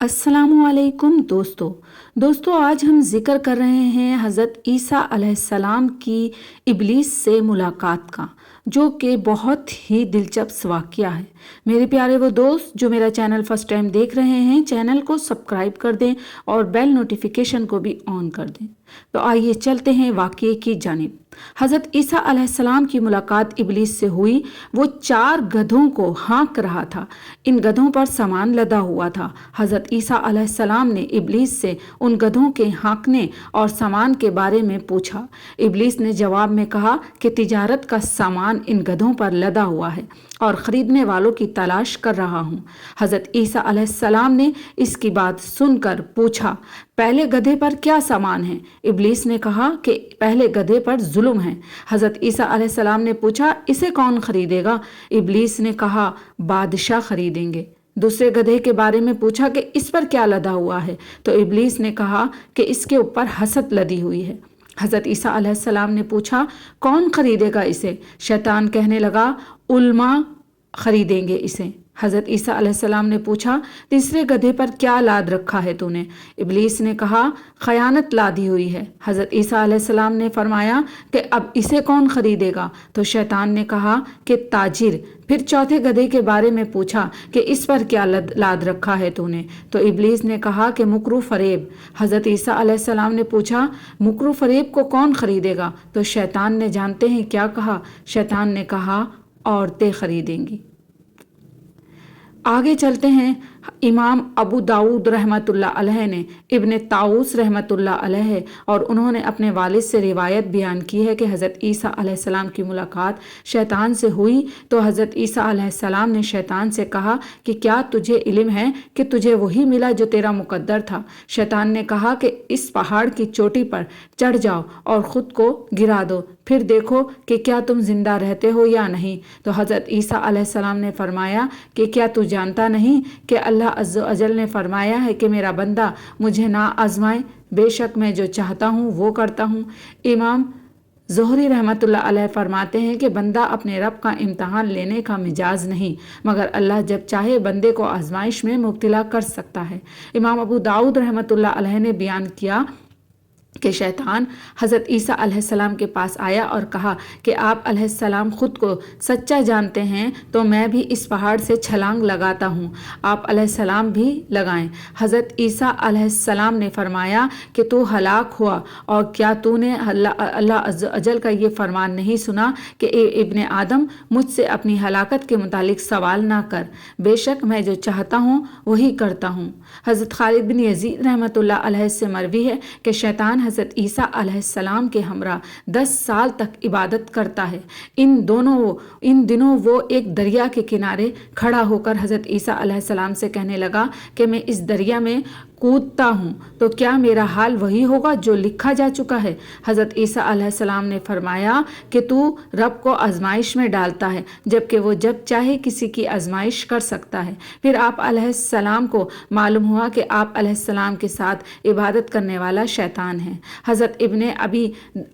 अस्सलामुअलैकुम दोस्तों आज हम जिक्र कर रहे हैं हज़रत ईसा अलैहिस्सलाम की इब्लीस से मुलाकात का, जो कि बहुत ही दिलचस्प वाक़या है। मेरे प्यारे वो दोस्त जो मेरा चैनल फर्स्ट टाइम देख रहे हैं, चैनल को सब्सक्राइब कर दें और बेल नोटिफिकेशन को भी ऑन कर दें। तो आइए चलते हैं वाक़ये की जानिब। हज़रत ईसा अलैहिस्सलाम की मुलाकात इब्लीस से हुई। वो 4 गधों को हाँक रहा था। इन गधों पर सामान लदा हुआ था। हज़रत ईसा अलैहिस्सलाम ने इब्लीस से उन गधों के हाँकने और सामान के बारे में पूछा। इब्लीस ने जवाब में कहा कि तिजारत का सामान इन गधों पर लदा हुआ है और ख़रीदने वालों की तलाश कर रहा हूँ। हज़रत ईसा अलैहिस्सलाम ने इसकी बात सुनकर पूछा, पहले गधे पर क्या सामान है? इब्लीस ने कहा कि पहले गधे पर जुल्म है। हज़रत ईसा अलैहिस्सलाम ने पूछा, इसे कौन खरीदेगा? इब्लीस ने कहा, बादशाह खरीदेंगे। दूसरे गधे के बारे में पूछा कि इस पर क्या लदा हुआ है? तो इब्लीस ने कहा कि इसके ऊपर हसद लदी हुई है। हज़रत ईसा अलैहिस्सलाम ने पूछा, कौन खरीदेगा इसे? शैतान कहने लगा, उल्मा खरीदेंगे इसे। हज़रत ईसा अलैहिस्सलाम ने पूछा, तीसरे गधे पर क्या लाद रखा है तूने? इब्लीस ने कहा, खयानत लादी हुई है। हज़रत ईसा अलैहिस्सलाम ने फरमाया कि अब इसे कौन खरीदेगा? तो शैतान ने कहा कि ताजिर। फिर चौथे गधे के बारे में पूछा कि इस पर क्या लाद रखा है तूने? तो इब्लीस ने कहा कि मुकरू फरेब। हज़रत ईसा अलैहिस्सलाम ने पूछा, मुकरू फरेब को कौन खरीदेगा? तो शैतान ने जानते हैं क्या कहा? शैतान ने कहा, औरतें खरीदेंगी। आगे चलते हैं। इमाम अबू दाऊद रहमतुल्लाह अलैह ने इब्न ताऊस रहमतुल्लाह अलैह और उन्होंने अपने वालिद से रिवायत बयान की है कि हज़रत ईसा अलैहिस्सलाम की मुलाकात शैतान से हुई तो हज़रत ईसा अलैहिस्सलाम ने शैतान से कहा कि क्या तुझे इल्म है कि तुझे वही मिला जो तेरा मुकद्दर था? शैतान ने कहा कि इस पहाड़ की चोटी पर चढ़ जाओ और ख़ुद को गिरा दो, फिर देखो कि क्या तुम जिंदा रहते हो या नहीं। तो हज़रत ईसा अलैहिस्सलाम ने फरमाया कि क्या तू जानता नहीं कि अल्लाह अज़्ज़ व अजल ने फरमाया है कि मेरा बंदा मुझे ना आजमाए, बेशक मैं जो चाहता हूँ वो करता हूँ। इमाम ज़ोहरी रहमतुल्लाह अलैह फरमाते हैं कि बंदा अपने रब का इम्तहान लेने का मिजाज नहीं, मगर अल्लाह जब चाहे बंदे को आजमाइश में मुब्तला कर सकता है। इमाम अबू दाऊद रहमतुल्लाह अलैह ने बयान किया कि शैतान हज़रत ईसा अलैहिस्सलाम के पास आया और कहा कि आप अलैहिस्सलाम ख़ुद को सच्चा जानते हैं तो मैं भी इस पहाड़ से छलांग लगाता हूँ, आप अलैहिस्सलाम भी लगाएं। हज़रत ईसा अलैहिस्सलाम ने फरमाया कि तू हलाक हुआ, और क्या तूने अल्लाह अज़्ज़ व अजल का ये फरमान नहीं सुना कि इब्ने आदम मुझसे अपनी हलाकत के मुतालिक सवाल ना कर, बेशक मैं जो चाहता हूँ वही करता हूँ। हज़रत खालिद बिन यजीद रहमतुल्लाह अलैह से मरवी है कि शैतान हज़रत ईसा अलैहिस्सलाम के हमरा 10 साल तक इबादत करता है। इन दिनों वो एक दरिया के किनारे खड़ा होकर हज़रत ईसा अलैहिस्सलाम से कहने लगा कि मैं इस दरिया में कूदता हूँ तो क्या मेरा हाल वही होगा जो लिखा जा चुका है? हज़रत ईसा अलैहिस्सलाम ने फरमाया कि तू रब को आजमाइश में डालता है, जबकि वो जब चाहे किसी की आजमाइश कर सकता है। फिर आप अलैहिस्सलाम को मालूम हुआ कि आप अलैहिस्सलाम के साथ इबादत करने वाला शैतान है। हज़रत इब्ने अबी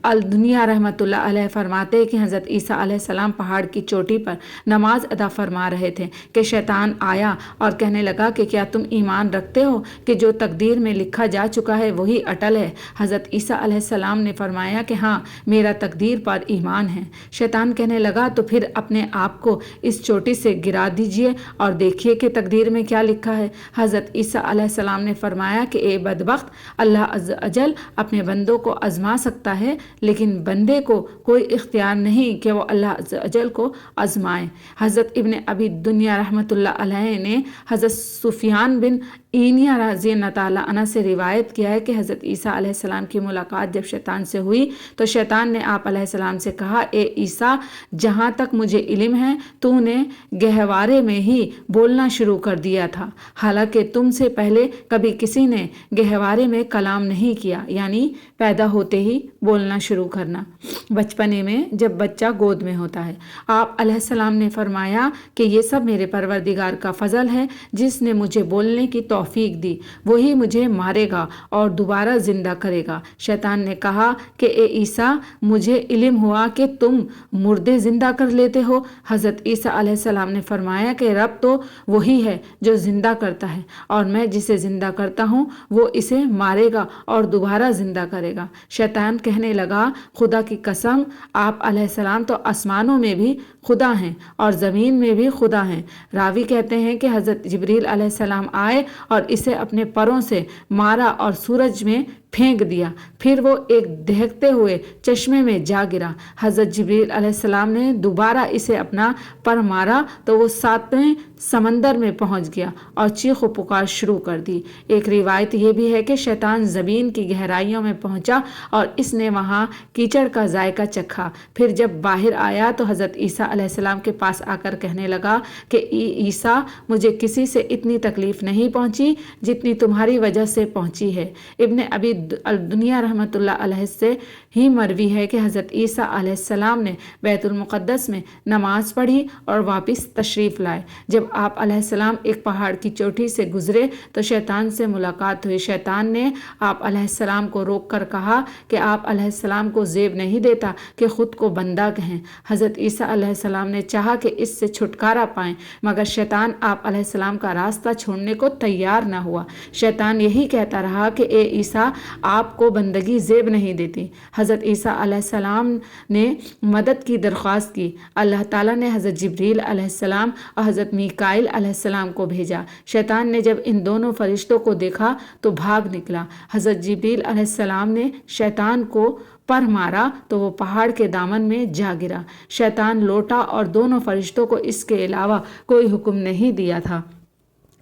अल दुनिया रहमतुल्लाह अलैह फरमाते हैं कि हज़रत ईसा अलैहिस्सलाम पहाड़ की चोटी पर नमाज अदा फरमा रहे थे कि शैतान आया और कहने लगा कि क्या तुम ईमान रखते हो कि जो तकदीर में लिखा जा चुका है वही अटल है? हज़रत ईसा अलैहिस्सलाम ने फरमाया कि हाँ, मेरा तकदीर पर ईमान है। शैतान कहने लगा, तो फिर अपने आप को इस चोटी से गिरा दीजिए और देखिए कि तकदीर में क्या लिखा है। हज़रत ईसा अलैहिस्सलाम ने फरमाया कि ए बदबख्त, अल्लाह अज़्ज़ व अजल अपने बंदों को आजमा सकता है, लेकिन बंदे को कोई इख्तियार नहीं कि वो अल्लाह अज़्ज़ व अजल को आजमाए। हज़रत इब्ने अबी दुनिया रहमतुल्लाह अलैह ने हज़रत सुफियान बिन ईनिया रज़ी अल्लाह ताला अन्हु से रिवायत किया है कि हज़रत ईसा अलैहिस्सलाम की मुलाकात जब शैतान से हुई तो शैतान ने आप अलैहिस्सलाम से कहा, ए ईसा, जहाँ तक मुझे इल्म है तूने गहवारे में ही बोलना शुरू कर दिया था, हालांकि तुमसे पहले कभी किसी ने गहवारे में कलाम नहीं किया, यानी पैदा होते ही बोलना शुरू करना, बचपने में जब बच्चा गोद में होता है। आप अलैहिस्सलाम ने फरमाया कि ये सब मेरे परवरदिगार का फ़ज़ल है जिसने मुझे बोलने की तौफीक दी। वो وہی مجھے مارے گا اور دوبارہ زندہ کرے گا۔ شیطان نے کہا کہ اے عیسیٰ، مجھے علم ہوا کہ تم مردے زندہ کر لیتے ہو۔ حضرت عیسیٰ علیہ السلام نے فرمایا کہ رب تو وہی ہے جو زندہ کرتا ہے، اور میں جسے زندہ کرتا ہوں وہ اسے مارے گا اور دوبارہ زندہ کرے گا۔ شیطان کہنے لگا، خدا کی قسم، آپ علیہ السلام تو آسمانوں میں بھی خدا ہیں اور زمین میں بھی خدا ہیں۔ راوی کہتے ہیں کہ حضرت جبریل علیہ السلام آئے اور اسے اپنے پروں سے مارا اور سورج میں پھینک دیا، پھر وہ ایک دہکتے ہوئے چشمے میں جا گرا۔ حضرت جبریل علیہ السلام نے دوبارہ اسے اپنا پر مارا تو وہ 7ویں سمندر میں پہنچ گیا اور چیخ و پکار شروع کر دی۔ ایک روایت یہ بھی ہے کہ شیطان زمین کی گہرائیوں میں پہنچا اور اس نے وہاں کیچڑ کا ذائقہ چکھا۔ پھر جب باہر آیا تو حضرت عیسیٰ علیہ السلام کے پاس آ کر کہنے لگا کہ عیسیٰ، مجھے کسی سے اتنی تکلیف نہیں پہنچی جتنی تمہاری وجہ سے پہنچی ہے۔ ابن ابی الدنیا رحمۃ اللہ علیہ سے ہی مروی ہے کہ حضرت عیسیٰ علیہ السلام نے بیت المقدس میں نماز پڑھی اور واپس تشریف لائے۔ جب آپ علیہ السلام ایک پہاڑ کی چوٹی سے گزرے تو شیطان سے ملاقات ہوئی۔ شیطان نے آپ علیہ السلام کو روک کر کہا کہ آپ علیہ السلام کو زیب نہیں دیتا کہ خود کو بندہ کہیں۔ حضرت عیسیٰ علیہ السلام نے چاہا کہ اس سے چھٹکارا پائیں، مگر شیطان آپ علیہ السلام کا راستہ چھوڑنے کو تیار نہ ہوا۔ شیطان یہی کہتا رہا کہ اے عیسیٰ، آپ کو بندگی زیب نہیں دیتی۔ حضرت عیسیٰ علیہ السلام نے مدد کی درخواست کی۔ اللہ تعالیٰ نے حضرت جبریل علیہ السلام اور حضرت میکائیل علیہ السلام کو بھیجا۔ شیطان نے جب ان دونوں فرشتوں کو دیکھا تو بھاگ نکلا۔ حضرت جبریل علیہ السلام نے شیطان کو پر مارا تو وہ پہاڑ کے دامن میں جا گرا۔ شیطان لوٹا اور دونوں فرشتوں کو اس کے علاوہ کوئی حکم نہیں دیا تھا۔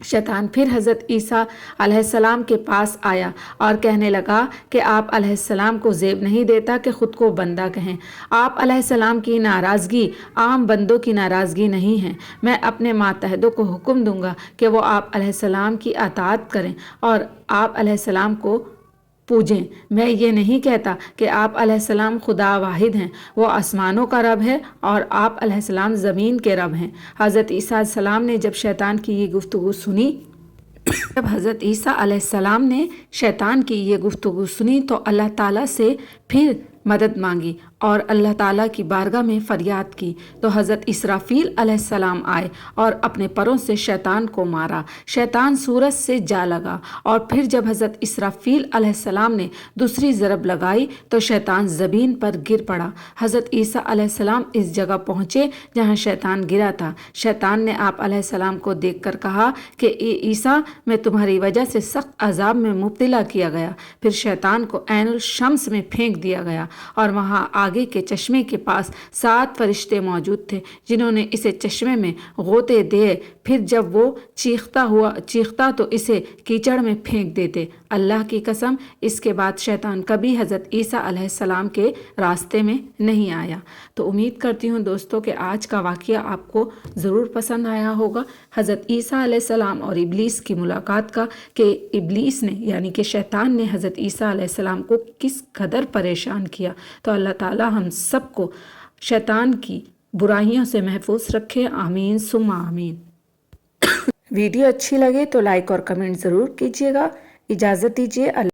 شیطان پھر حضرت عیسیٰ علیہ السلام کے پاس آیا اور کہنے لگا کہ آپ علیہ السلام کو زیب نہیں دیتا کہ خود کو بندہ کہیں۔ آپ علیہ السلام کی ناراضگی عام بندوں کی ناراضگی نہیں ہے۔ میں اپنے ماتحدوں کو حکم دوں گا کہ وہ آپ علیہ السلام کی اطاعت کریں اور آپ علیہ السلام کو پوجیں۔ میں یہ نہیں کہتا کہ آپ علیہ السلام خدا واحد ہیں، وہ آسمانوں کا رب ہے اور آپ علیہ السلام زمین کے رب ہیں۔ حضرت عیسیٰ علیہ السلام نے جب شیطان کی یہ گفتگو سنی حضرت عیسیٰ علیہ السلام نے شیطان کی یہ گفتگو سنی تو اللہ تعالیٰ سے پھر مدد مانگی اور اللہ تعالیٰ کی بارگاہ میں فریاد کی تو حضرت اسرافیل علیہ السلام آئے اور اپنے پروں سے شیطان کو مارا۔ شیطان سورج سے جا لگا اور پھر جب حضرت اسرافیل علیہ السلام نے دوسری ضرب لگائی تو شیطان زمین پر گر پڑا۔ حضرت عیسیٰ علیہ السلام اس جگہ پہنچے جہاں شیطان گرا تھا۔ شیطان نے آپ علیہ السلام کو دیکھ کر کہا کہ اے عیسیٰ، میں تمہاری وجہ سے سخت عذاب میں مبتلا کیا گیا۔ پھر شیطان کو عین الشمس میں پھینک دیا گیا اور وہاں آگے کے چشمے کے پاس 7 فرشتے موجود تھے جنہوں نے اسے چشمے میں غوطے دیے۔ پھر جب وہ چیختا تو اسے کیچڑ میں پھینک دیتے۔ اللہ کی قسم، اس کے بعد شیطان کبھی حضرت عیسیٰ علیہ السلام کے راستے میں نہیں آیا۔ تو امید کرتی ہوں دوستوں کہ آج کا واقعہ آپ کو ضرور پسند آیا ہوگا۔ حضرت عیسیٰ علیہ السلام اور ابلیس کی ملاقات کا، کہ ابلیس نے یعنی کہ شیطان نے حضرت عیسیٰ علیہ السلام کو کس قدر پریشان کیا۔ تو اللہ تعالی ہم سب کو شیطان کی برائیوں سے محفوظ رکھے، آمین ثم آمین۔ ویڈیو اچھی لگے تو لائک اور کمنٹ ضرور کیجیے گا۔ اجازت دیجیے۔